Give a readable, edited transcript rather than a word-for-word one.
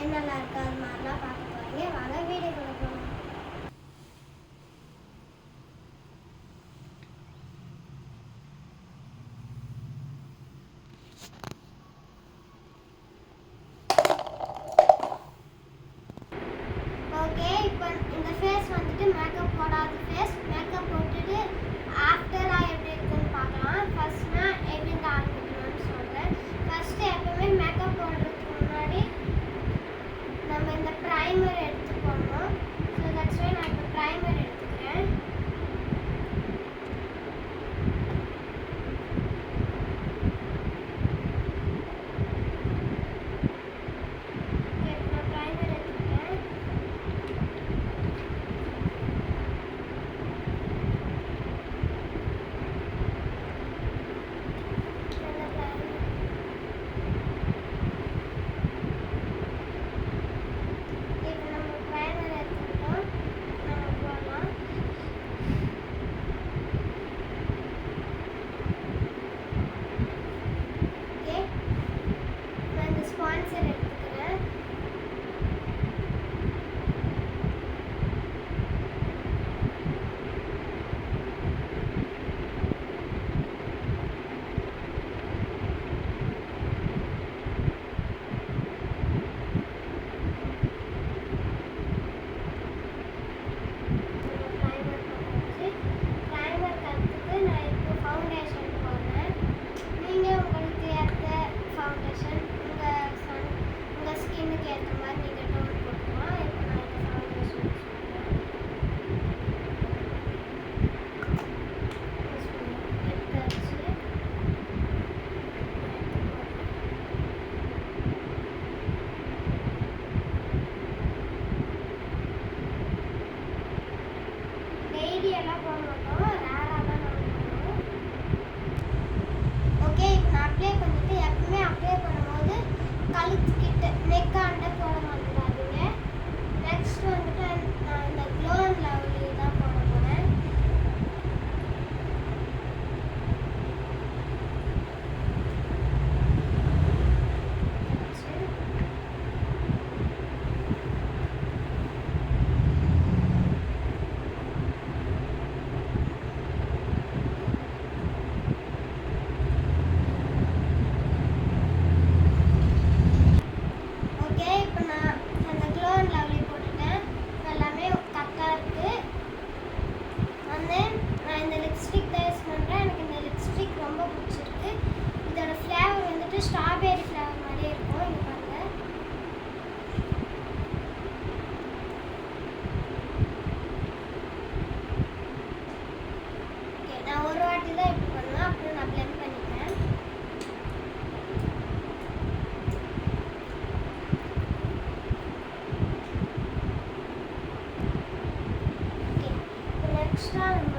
என்னெல்லாம் இருக்குது அது மாதிரிலாம் பார்க்க போகிறீங்க. வாங்க வீடியோக்குள்ள போகலாம். ஓகே, இப்போ இந்த ஃபேஸ் வந்துட்டு மேக்கப் போடாத ஃபேஸ். மேக்கப் போட்டுட்டு ஆஃப்டராக எப்படி இருக்குன்னு பார்க்கலாம். ஃபர்ஸ்ட் நான் எப்படின்னு ஆரம்பிக்கணும்னு சொல்கிறேன். ஃபர்ஸ்ட் எப்பவுமே மேக்கப் போடுறதுக்கு முன்னாடி நம்ம இந்த ப்ரைமர் எடுத்துக்கணும். ஸோ தட்ஸ் வை நான் இப்போ ப்ரைமர் எடுத்துக்கிறேன். ஸ்பான்சர் எடுத்துக்கிறேன். எல்லாம் போட மாட்டோம், ரேராக தான் நாங்கள் பண்ணுவோம். ஓகே, இப்போ நான் அப்ளை பண்ணிட்டு எப்பவுமே அப்ளை பண்ணும்போது கழுத்துக்கிட்ட நெக்காண்ட போட மாட்டேறாதீங்க. நெக்ஸ்ட் வந்துட்டு நான் இந்த க்ளோ அண்ட் லவ்லி தான் போட போகிறேன். ஸ்ட்ராபெரி ஃப்ளேவர் மாதிரியே இருக்கும். இங்கே பாருங்க. ஓகே, நான் ஒரு வாட்டி தான் இப்படி பண்ணுவேன், அப்புறம் நான் பிளெண்ட் பண்ணிப்பேன். ஓகே, இப்போ நெக்ஸ்ட்டாக